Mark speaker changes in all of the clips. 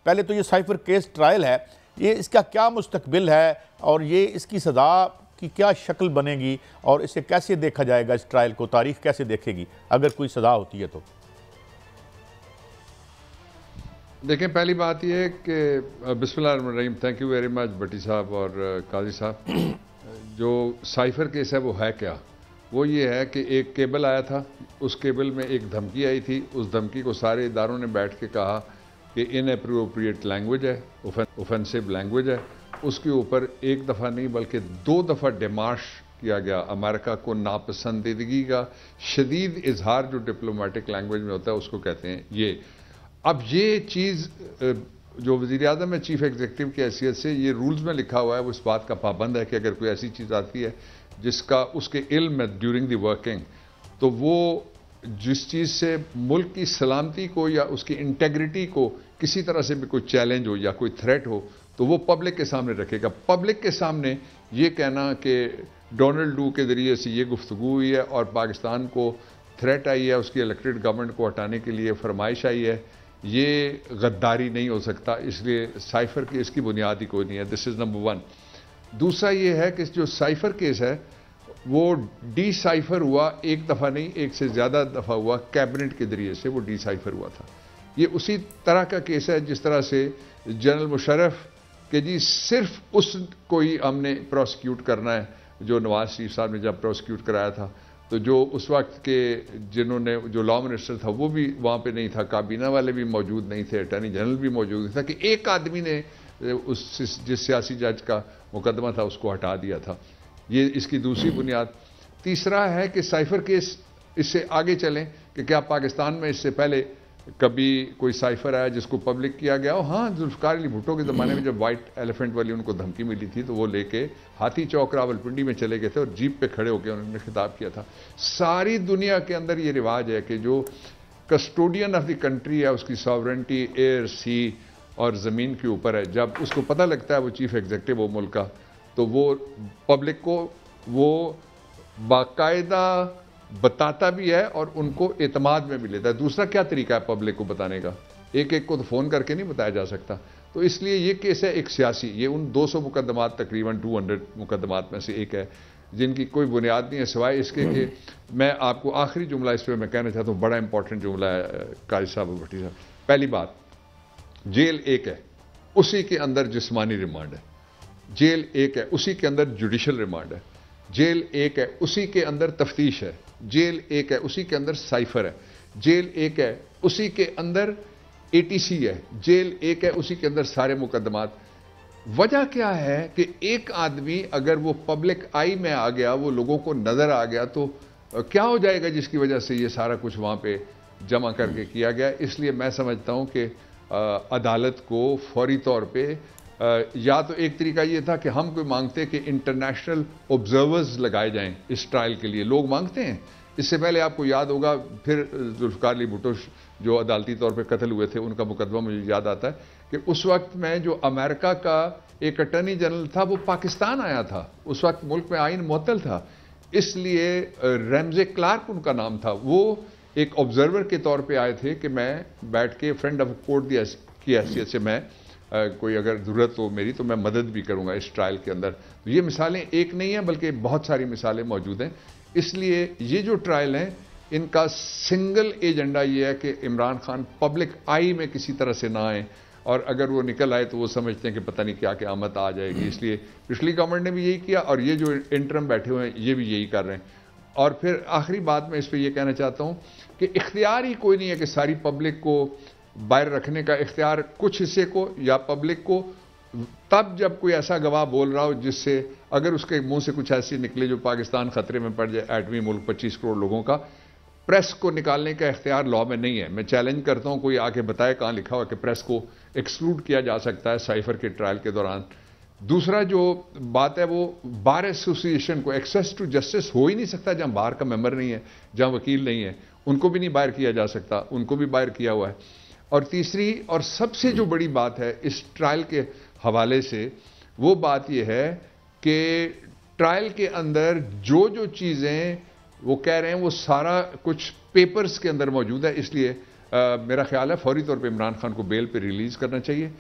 Speaker 1: पहले तो ये साइफर केस ट्रायल है, ये इसका क्या मुस्तकबिल है और ये इसकी सज़ा की क्या शक्ल बनेगी और इसे कैसे देखा जाएगा, इस ट्रायल को तारीख कैसे देखेगी अगर कोई सज़ा होती है तो?
Speaker 2: देखें, पहली बात यह है कि बिस्मिल्लाहिर्रहमानिर्रहीम, थैंक यू वेरी मच भट्टी साहब और काजी साहब। जो साइफर केस है वो है क्या? वो ये है कि एक केबल आया था, उस केबल में एक धमकी आई थी। उस धमकी को सारे इदारों ने बैठ के कहा कि इनएप्रोप्रिएट लैंग्वेज है, ऑफेंसिव लैंग्वेज है। उसके ऊपर एक दफ़ा नहीं बल्कि 2 दफ़ा डिमार्श किया गया। अमेरिका को नापसंदीदगी का शदीद इजहार जो डिप्लोमेटिक लैंग्वेज में होता है उसको कहते हैं ये। अब ये चीज़ जो वज़ीर आज़म है चीफ एग्जीक्यूटिव की हैसियत से ये रूल्स में लिखा हुआ है, वो इस बात का पाबंद है कि अगर कोई ऐसी चीज़ आती है जिसका उसके इल्म में ड्यूरिंग द वर्किंग, तो वो जिस चीज़ से मुल्क की सलामती को या उसकी इंटेग्रिटी को किसी तरह से भी कोई चैलेंज हो या कोई थ्रेट हो तो वो पब्लिक के सामने रखेगा। पब्लिक के सामने ये कहना कि डोनाल्ड डू के ज़रिए से ये गुफ्तगू हुई है और पाकिस्तान को थ्रेट आई है, उसकी इलेक्टेड गवर्नमेंट को हटाने के लिए फरमाइश आई है, ये गद्दारी नहीं हो सकता। इसलिए साइफर केस की बुनियाद ही कोई नहीं है। This is number 1। दूसरा ये है कि जो साइफर केस है वो डी साइफर हुआ, एक दफ़ा नहीं एक से ज़्यादा दफ़ा हुआ, कैबिनेट के जरिए से वो डी साइफर हुआ था। ये उसी तरह का केस है जिस तरह से जनरल मुशर्रफ के जी सिर्फ उसको ही हमने प्रोसिक्यूट करना है जो नवाज शरीफ साहब ने जब प्रोसिक्यूट कराया था, तो जो उस वक्त के जिन्होंने जो लॉ मिनिस्टर था वो भी वहाँ पे नहीं था, काबीना वाले भी मौजूद नहीं थे, अटॉर्नी जनरल भी मौजूद नहीं था कि एक आदमी ने उस जिस सियासी जज का मुकदमा था उसको हटा दिया था। ये इसकी दूसरी बुनियाद। तीसरा है कि साइफर केस, इससे आगे चलें कि क्या पाकिस्तान में इससे पहले कभी कोई साइफर आया जिसको पब्लिक किया गया हो? हाँ, जुल्फ़िकार अली भुट्टो के ज़माने में जब वाइट एलिफेंट वाली उनको धमकी मिली थी तो वो लेके हाथी चौक रावलपिंडी में चले गए थे और जीप पे खड़े होकर उन्होंने खिताब किया था। सारी दुनिया के अंदर ये रिवाज है कि जो कस्टोडियन ऑफ द कंट्री है उसकी सॉवरेंटी एयर, सी और ज़मीन के ऊपर है, जब उसको पता लगता है वो चीफ एग्जीक्यूटिव वो मुल्क का, तो वो पब्लिक को वो बाकायदा बताता भी है और उनको एतमाद में भी लेता है। दूसरा क्या तरीका है पब्लिक को बताने का? एक एक को तो फ़ोन करके नहीं बताया जा सकता। तो इसलिए ये केस है एक सियासी, ये उन 200 मुकदमात तकरीबन 200 मुकदमात में से एक है जिनकी कोई बुनियाद नहीं है सिवाय इसके कि मैं आपको आखिरी जुमला इस पर मैं कहना चाहता हूँ, बड़ा इंपॉर्टेंट जुमला है काजी साहब, भट्टी साहब। पहली बात, जेल एक है, उसी के अंदर जिस्मानी रिमांड है। जेल एक है, उसी के अंदर जुडिशल रिमांड है। जेल एक है, उसी के अंदर तफ्तीश है। जेल एक है, उसी के अंदर साइफर है। जेल एक है, उसी के अंदर एटीसी है। जेल एक है, उसी के अंदर सारे मुकदमात। वजह क्या है कि एक आदमी अगर वो पब्लिक आई में आ गया, वो लोगों को नजर आ गया, तो क्या हो जाएगा जिसकी वजह से ये सारा कुछ वहां पे जमा करके किया गया। इसलिए मैं समझता हूं कि अदालत को फौरी तौर पे या तो एक तरीका ये था कि हम कोई मांगते कि इंटरनेशनल ऑब्जर्वर्स लगाए जाएं इस ट्रायल के लिए, लोग मांगते हैं। इससे पहले आपको याद होगा, फिर जुल्फ़िकार अली भुट्टो जो अदालती तौर पे कत्ल हुए थे उनका मुकदमा मुझे याद आता है कि उस वक्त में जो अमेरिका का एक अटॉर्नी जनरल था वो पाकिस्तान आया था। उस वक्त मुल्क में आइन मुअत्तल था, इसलिए रैमजे क्लार्क उनका नाम था। वो एक ऑब्जर्वर के तौर पर आए थे कि मैं बैठ के फ्रेंड ऑफ कोर्ट की हैसियत से मैं कोई अगर ज़रूरत हो मेरी तो मैं मदद भी करूंगा इस ट्रायल के अंदर। तो ये मिसालें एक नहीं हैं बल्कि बहुत सारी मिसालें मौजूद हैं। इसलिए ये जो ट्रायल हैं इनका सिंगल एजेंडा ये है कि इमरान खान पब्लिक आई में किसी तरह से ना आए, और अगर वो निकल आए तो वो समझते हैं कि पता नहीं क्या क़यामत आ जाएगी। इसलिए पिछली गवर्नमेंट ने भी यही किया और ये जो इंटरम बैठे हुए हैं ये भी यही कर रहे हैं। और फिर आखिरी बात मैं इस पर यह कहना चाहता हूँ कि इख्तियार ही कोई नहीं है कि सारी पब्लिक को बाहर रखने का इख्तियार कुछ हिस्से को या पब्लिक को, तब जब कोई ऐसा गवाह बोल रहा हो जिससे अगर उसके मुंह से कुछ ऐसी निकले जो पाकिस्तान खतरे में पड़ जाए, एटमी मुल्क 25 करोड़ लोगों का, प्रेस को निकालने का इख्तियार लॉ में नहीं है। मैं चैलेंज करता हूं कोई आके बताए कहां लिखा हुआ कि प्रेस को एक्सक्लूड किया जा सकता है साइफर के ट्रायल के दौरान। दूसरा जो बात है वो बार एसोसिएशन को एक्सेस टू जस्टिस हो ही नहीं सकता जहां बार का मेंबर नहीं है, जहां वकील नहीं है, उनको भी नहीं बाहर किया जा सकता, उनको भी बाहर किया हुआ है। और तीसरी और सबसे जो बड़ी बात है इस ट्रायल के हवाले से वो बात यह है कि ट्रायल के अंदर जो जो चीज़ें वो कह रहे हैं वो सारा कुछ पेपर्स के अंदर मौजूद है। इसलिए मेरा ख्याल है फौरी तौर पे इमरान खान को बेल पे रिलीज़ करना चाहिए।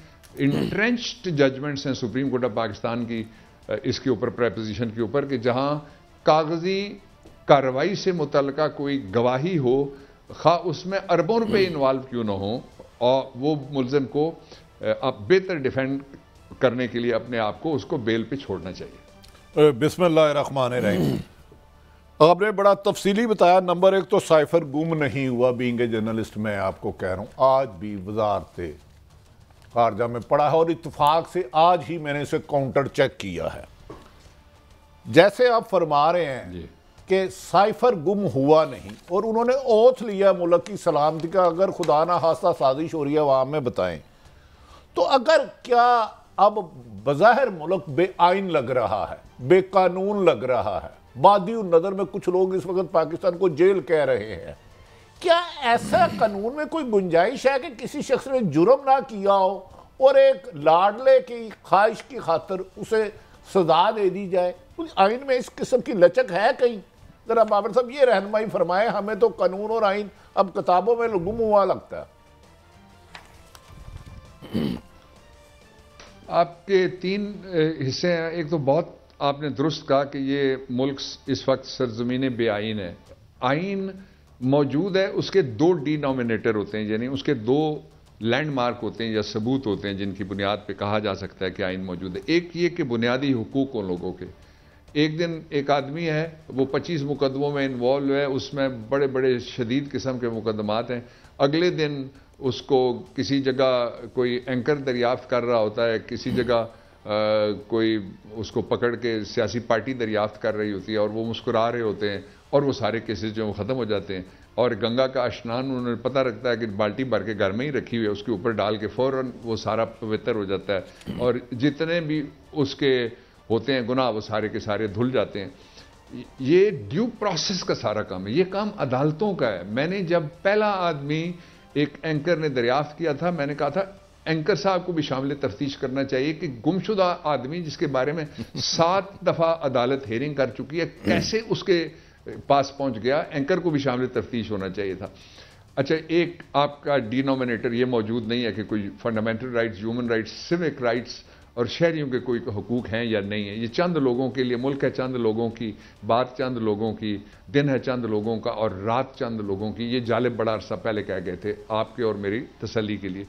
Speaker 2: इंट्रेंच्ड जजमेंट्स हैं सुप्रीम कोर्ट ऑफ पाकिस्तान की इसके ऊपर, प्रेपोजिशन के ऊपर, कि जहां कागजी कार्रवाई से मुतल्लिका कोई गवाही हो, खा उसमें अरबों रुपए इन्वॉल्व क्यों ना हो, और वो मुलजिम को अब बेहतर डिफेंड करने के लिए अपने आप को उसको बेल पे छोड़ना चाहिए।
Speaker 3: बिस्मिल्लाहिर्रहमानिर्रहीम। आपने बड़ा तफसीली बताया। नंबर एक तो साइफर गुम नहीं हुआ। बीइंग ए जर्नलिस्ट मैं आपको कह रहा हूँ, आज भी वजारत खारजा में पड़ा है और इत्तेफाक से आज ही मैंने इसे काउंटर चेक किया है। जैसे आप फरमा रहे हैं कि साइफर गुम हुआ नहीं, और उन्होंने ओथ लिया मुल्क की सलामती का, अगर खुदा ना खास्ता साजिश हो रही है अवाम में बताएं, तो अगर क्या अब बज़ाहिर मुल्क बेआइन लग रहा है, बेकानून लग रहा है, बादी नज़र में कुछ लोग इस वक्त पाकिस्तान को जेल कह रहे हैं, क्या ऐसा कानून में कोई गुंजाइश है कि किसी शख्स ने जुर्म ना किया हो और एक लाडले की ख्वाहिश की खातिर उसे सजा दे दी जाए? आइन में इस किस्म की लचक है कहीं? जरा बाबर साहब ये रहनुमाई फरमाए, हमें तो कानून और आइन अब किताबों में गुम हुआ लगता है।
Speaker 2: आपके तीन हिस्से हैं। एक तो बहुत आपने दुरुस्त कहा कि ये मुल्क इस वक्त सरजमीन बेआइन है। आइन मौजूद है, उसके दो डिनोमिनेटर होते हैं, यानी उसके दो लैंडमार्क होते हैं या सबूत होते हैं जिनकी बुनियाद पे कहा जा सकता है कि आइन मौजूद है। एक ये कि बुनियादी हुकूक उन लोगों के, एक दिन एक आदमी है वो 25 मुकदमों में इन्वॉल्व है, उसमें बड़े बड़े शदीद किस्म के मुकदमात हैं, अगले दिन उसको किसी जगह कोई एंकर दरियाफ्त कर रहा होता है, किसी जगह कोई उसको पकड़ के सियासी पार्टी दरियाफ्त कर रही होती है और वो मुस्कुरा रहे होते हैं और वो सारे केसेस जो ख़त्म हो जाते हैं। और गंगा का स्नान उन्हें पता रखता है कि बाल्टी भर के घर में ही रखी हुई है, उसके ऊपर डाल के फ़ौरन वो सारा पवित्र हो जाता है और जितने भी उसके होते हैं गुनाह वो सारे के सारे धुल जाते हैं। ये ड्यू प्रोसेस का सारा काम है, ये काम अदालतों का है। मैंने जब पहला आदमी एक एंकर ने दरियाफ्त किया था, मैंने कहा था एंकर साहब को भी शामिल तफ्तीश करना चाहिए कि गुमशुदा आदमी जिसके बारे में 7 दफ़ा अदालत हेयरिंग कर चुकी है, कैसे उसके पास पहुंच गया, एंकर को भी शामिल तफ्तीश होना चाहिए था। अच्छा, एक आपका डिनोमिनेटर ये मौजूद नहीं है कि कोई fundamental rights, human rights, civic rights और शहरियों के कोई हुकूक हैं या नहीं है। ये चंद लोगों के लिए मुल्क है, चंद लोगों की बात, चंद लोगों की दिन है, चंद लोगों का और रात चंद लोगों की। ये जालिब बड़ा अरसा पहले कह गए थे आपके और मेरी तसल्ली के लिए।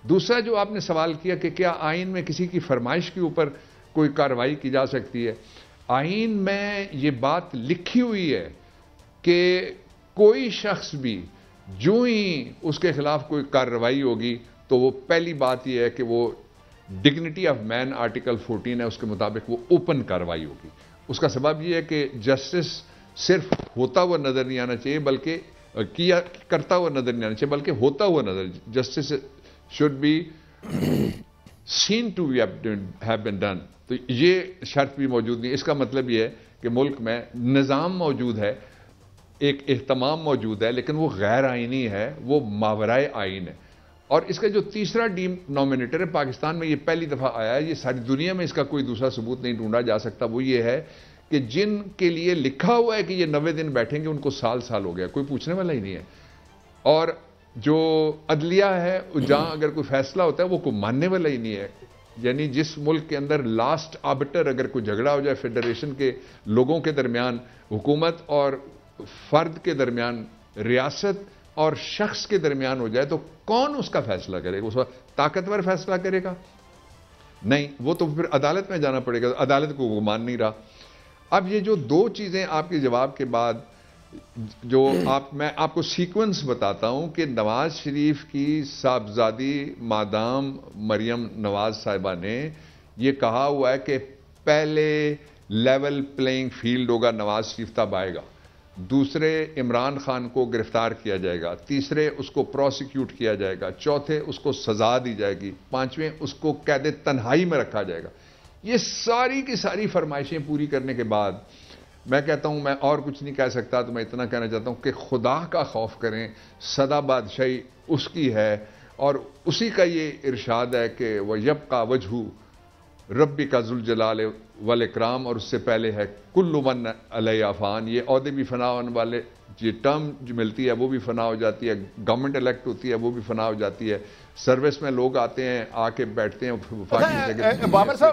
Speaker 2: दूसरा जो आपने सवाल किया कि क्या आइन में किसी की फरमाइश के ऊपर कोई कार्रवाई की जा सकती है, आइन में ये बात लिखी हुई है कि कोई शख्स भी जो ही उसके खिलाफ कोई कार्रवाई होगी तो वो पहली बात यह है कि वो डिग्निटी ऑफ मैन आर्टिकल 14 है, उसके मुताबिक वो ओपन कार्रवाई होगी। उसका सबब यह है कि जस्टिस सिर्फ होता हुआ नजर नहीं आना चाहिए, बल्कि किया करता हुआ नजर नहीं आना चाहिए, बल्कि होता हुआ नजर, justice should be seen to have been done. तो ये शर्त भी मौजूद नहीं। इसका मतलब यह है कि मुल्क में निज़ाम मौजूद है, एक एहतमाम मौजूद है, लेकिन वो गैर आइनी है, वो मावराए आइन है। और इसका जो तीसरा डिनोमिनेटर है, पाकिस्तान में ये पहली दफ़ा आया है, ये सारी दुनिया में इसका कोई दूसरा सबूत नहीं ढूंढा जा सकता। वो ये है कि जिनके लिए लिखा हुआ है कि ये 90 दिन बैठेंगे, उनको साल साल हो गया, कोई पूछने वाला ही नहीं है। और जो अदलिया है, जहां अगर कोई फैसला होता है वो कोई मानने वाला ही नहीं है। यानी जिस मुल्क के अंदर लास्ट आर्बिटर अगर कोई झगड़ा हो जाए फेडरेशन के लोगों के दरमियान, हुकूमत और फर्द के दरमियान, रियासत और शख्स के दरमियान हो जाए, तो कौन उसका फैसला करेगा? उस वक्त ताकतवर फैसला करेगा? नहीं, वो तो फिर अदालत में जाना पड़ेगा। अदालत को वो मान नहीं रहा। अब ये जो दो चीजें आपके जवाब के बाद जो मैं आपको सीक्वेंस बताता हूं कि नवाज शरीफ की साहबजादी मादाम मरियम नवाज साहिबा ने ये कहा हुआ है कि पहले लेवल प्लेइंग फील्ड होगा, नवाज शरीफ तब आएगा। दूसरे, इमरान खान को गिरफ्तार किया जाएगा। तीसरे, उसको प्रोसिक्यूट किया जाएगा। चौथे, उसको सजा दी जाएगी। पांचवें, उसको कैद तन्हाई में रखा जाएगा। ये सारी की सारी फरमाइशें पूरी करने के बाद मैं कहता हूं, मैं और कुछ नहीं कह सकता, तो मैं इतना कहना चाहता हूं कि खुदा का खौफ करें, सदा बादशाही उसकी है और उसी का ये इरशाद है कि वह यबका वजहू रब्बी का जुल जलाल वल इकराम, और उससे पहले है कुल्लु मन अलैहा फ़ान। ये औहदे भी फना होने वाले, ये टर्म जो मिलती है वो भी फना हो जाती है, गवर्नमेंट इलेक्ट होती है वो भी फना हो जाती है, सर्विस में लोग आते हैं, आके बैठते हैं,
Speaker 3: बाबर साहब